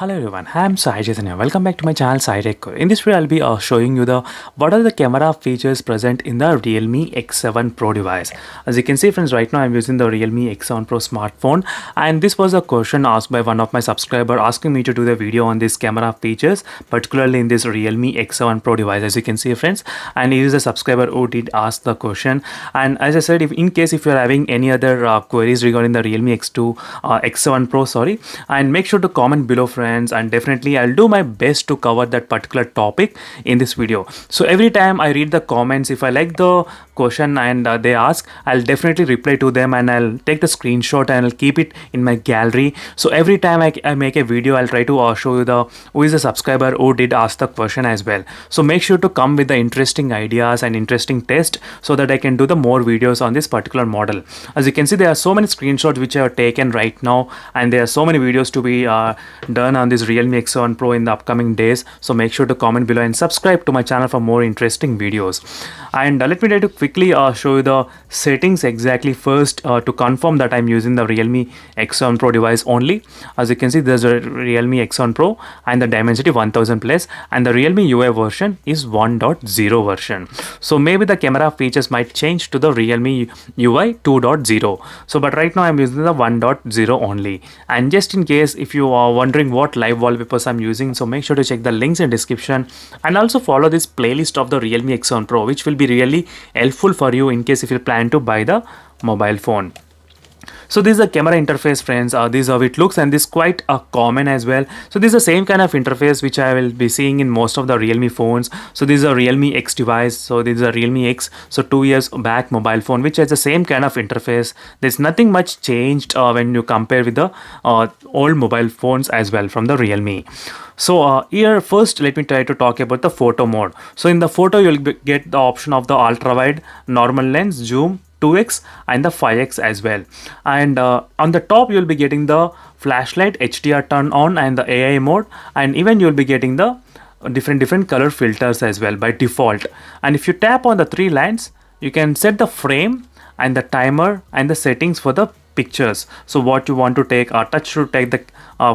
Hello everyone, I'm Sai Chaitanya. Welcome back to my channel Sai Tech. In this video, I'll be showing you the what are the camera features present in the Realme X7 Pro device. As you can see, friends, right now I'm using the Realme X7 Pro smartphone, and this was a question asked by one of my subscriber asking me to do the video on these camera features, particularly in this Realme X7 Pro device. As you can see, friends, and he is a subscriber who did ask the question. And as I said, if in case if you're having any other queries regarding the Realme X7 Pro, and make sure to comment below, friends, and definitely I'll do my best to cover that particular topic in this video. So every time I read the comments, if I like the question and they ask, I'll definitely reply to them, and I'll take the screenshot and I'll keep it in my gallery. So every time I make a video, I'll try to show you who is the subscriber who did ask the question as well. So make sure to come with the interesting ideas and interesting test so that I can do the more videos on this particular model. As you can see, there are so many screenshots which I have taken right now, and there are so many videos to be done on this Realme X7 Pro in the upcoming days. So make sure to comment below and subscribe to my channel for more interesting videos. And let me try to quickly show you the settings exactly first to confirm that I'm using the Realme X7 Pro device only. As you can see, there's a Realme X7 Pro and the Dimensity 1000 Plus, and the Realme UI version is 1.0 version. So maybe the camera features might change to the Realme UI 2.0. So but right now I'm using the 1.0 only. And just in case if you are wondering what live wallpapers I'm using, so make sure to check the links in description, and also follow this playlist of the Realme X7 Pro, which will be really helpful for you in case if you plan to buy the mobile phone. So this is the camera interface, friends. This is how it looks, and this is quite common as well. So this is the same kind of interface which I will be seeing in most of the Realme phones. So this is a Realme X device. So this is a Realme X. So 2 years back mobile phone which has the same kind of interface. There's nothing much changed when you compare with the old mobile phones as well from the Realme. So here first let me try to talk about the photo mode. So in the photo you'll get the option of the ultra wide, normal lens, zoom, 2x and the 5x as well. And on the top you'll be getting the flashlight, HDR turn on, and the AI mode, and even you'll be getting the different color filters as well by default. And if you tap on the three lines, you can set the frame and the timer and the settings for the pictures. So what you want to take, touch to take the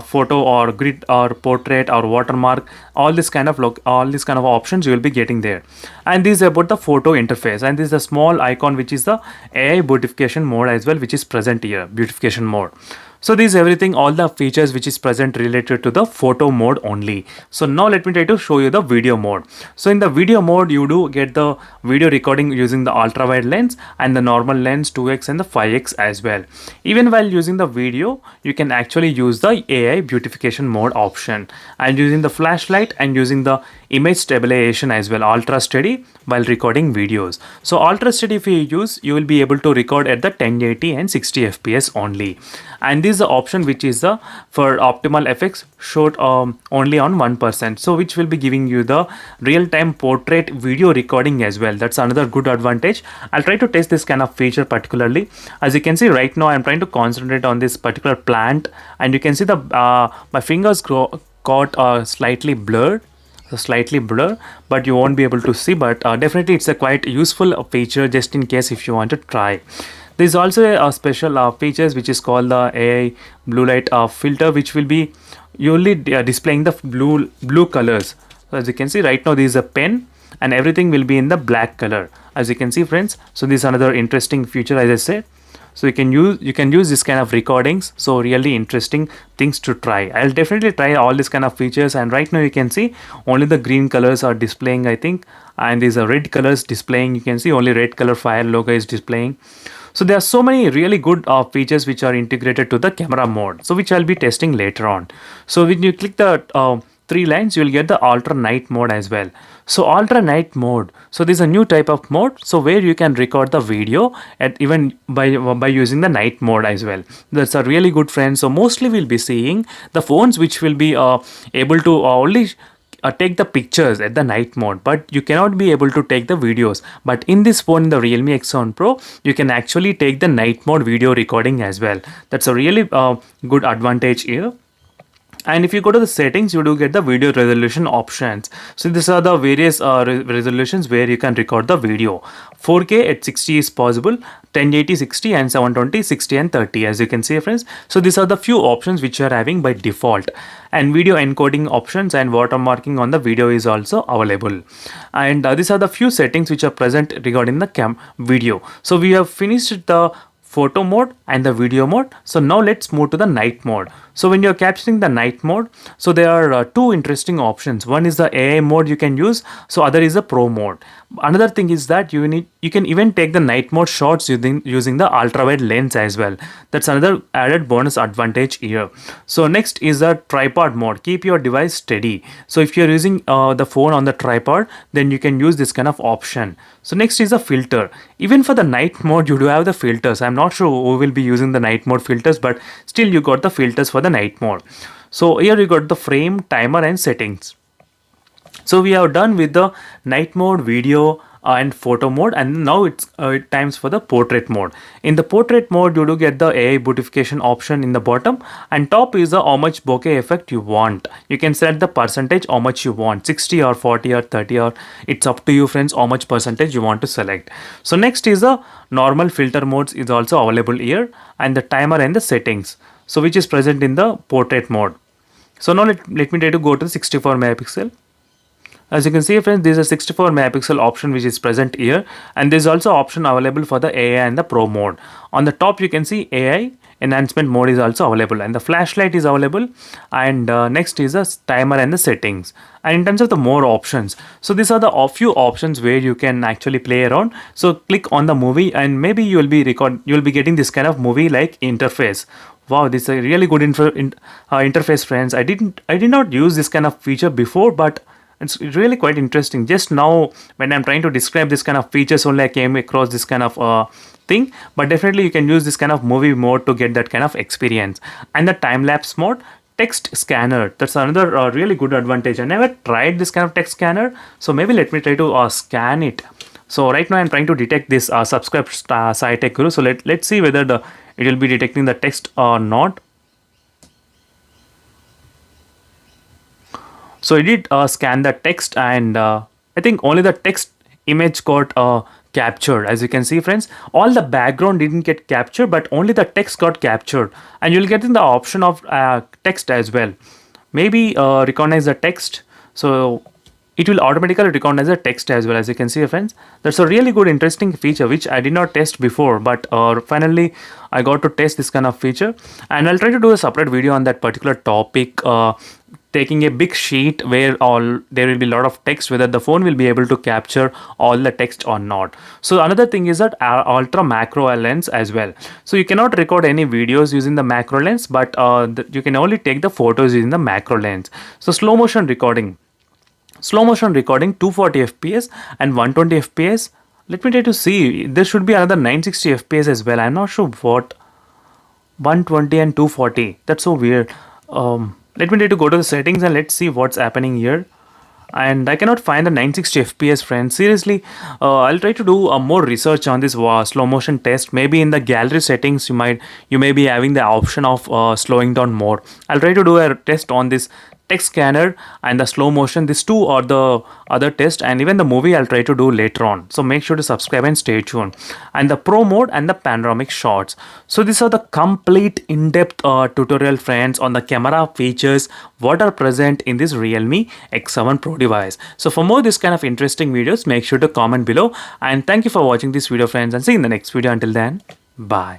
photo, or grid, or portrait, or watermark, all this kind of options you will be getting there. And this is about the photo interface, and this is a small icon which is the AI beautification mode as well, which is present here, beautification mode. So this is everything, all the features which is present related to the photo mode only. So now let me try to show you the video mode. So in the video mode you do get the video recording using the ultra wide lens and the normal lens, 2x and the 5x as well. Even while using the video, you can actually use the AI beautification mode option, and using the flashlight and using the image stabilization as well, ultra steady, while recording videos. So ultra steady if you use, you will be able to record at the 1080 and 60 fps only. And this is the option which is the for optimal effects showed only on 1%, so which will be giving you the real-time portrait video recording as well. That's another good advantage. I'll try to test this kind of feature particularly. As you can see right now, I'm trying to concentrate on this particular plant, and you can see the my fingers got slightly blurred, but you won't be able to see, but definitely it's a quite useful feature just in case if you want to try. There is also a special features which is called the AI blue light filter, which will be only displaying the blue colors. So as you can see right now, there is a pen and everything will be in the black color, as you can see, friends. So this is another interesting feature, as I said. So you can use this kind of recordings. So really interesting things to try. I'll definitely try all these kind of features. And right now you can see only the green colors are displaying, I think, and these are red colors displaying. You can see only red color fire logo is displaying. So there are so many really good features which are integrated to the camera mode, so which I'll be testing later on. So when you click the three lines, you will get the ultra night mode as well. So ultra night mode, so this is a new type of mode, so where you can record the video at even by using the night mode as well. That's a really good, friend. So mostly we'll be seeing the phones which will be able to only take the pictures at the night mode, but you cannot be able to take the videos. But in this phone, in the Realme X7 Pro, you can actually take the night mode video recording as well. That's a really good advantage here. And if you go to the settings, you do get the video resolution options. So these are the various resolutions where you can record the video. 4K at 60 is possible, 1080 60 and 720 60 and 30, as you can see friends. So these are the few options which you are having by default, and video encoding options and watermarking on the video is also available. And these are the few settings which are present regarding the video. So we have finished the photo mode and the video mode. So now let's move to the night mode. So when you're capturing the night mode, so there are two interesting options. One is the AI mode you can use, so other is the pro mode. Another thing is that you can even take the night mode shots using the ultra wide lens as well. That's another added bonus advantage here. So next is the tripod mode. Keep your device steady. So if you're using the phone on the tripod, then you can use this kind of option. So next is the filter. Even for the night mode, you do have the filters. I'm not sure who will be using the night mode filters, but still you got the filters for the night mode. So here you got the frame, timer and settings. So we are done with the night mode, video and photo mode, and now it's times for the portrait mode. In the portrait mode, you do get the AI beautification option in the bottom, and top is the how much bokeh effect you want. You can set the percentage how much you want, 60 or 40 or 30, or it's up to you friends how much percentage you want to select. So next is the normal filter modes is also available here, and the timer and the settings, so which is present in the portrait mode. So now let me try to go to the 64 megapixel. As you can see friends, there is a 64 megapixel option which is present here, and there is also option available for the AI and the pro mode. On the top you can see AI enhancement mode is also available, and the flashlight is available, and next is the timer and the settings. And in terms of the more options, so these are the few options where you can actually play around. So click on the movie, and maybe you will be getting this kind of movie like interface. Wow, this is a really good interface friends. I did not use this kind of feature before, but it's really quite interesting. Just now when I'm trying to describe this kind of features only, I came across this kind of thing, but definitely you can use this kind of movie mode to get that kind of experience. And the time-lapse mode, text scanner, that's another really good advantage. I never tried this kind of text scanner, so maybe let me try to scan it. So right now I'm trying to detect this subscribe SciTech Guru. So let's see whether it will be detecting the text or not. So it did scan the text, and I think only the text image got captured. As you can see friends, all the background didn't get captured, but only the text got captured, and you'll get in the option of text as well. Maybe recognize the text, so it will automatically recognize the text as well. As you can see friends, that's a really good interesting feature which I did not test before, but finally I got to test this kind of feature, and I'll try to do a separate video on that particular topic, taking a big sheet where there will be a lot of text, whether the phone will be able to capture all the text or not. So another thing is that ultra macro lens as well. So you cannot record any videos using the macro lens, but you can only take the photos using the macro lens. So slow motion recording 240 fps and 120 fps. Let me try to see, there should be another 960 fps as well. I'm not sure what 120 and 240, that's so weird. Let me try to go to the settings and let's see what's happening here. And I cannot find the 960 fps friends. Seriously, I'll try to do more research on this slow motion test. Maybe in the gallery settings you may be having the option of slowing down more. I'll try to do a test on this text scanner and the slow motion. These two are the other test, and even the movie I'll try to do later on. So make sure to subscribe and stay tuned. And the pro mode and the panoramic shots. So these are the complete in-depth tutorial friends on the camera features what are present in this Realme X7 Pro device. So for more this kind of interesting videos, make sure to comment below, and thank you for watching this video friends, and see you in the next video. Until then, bye.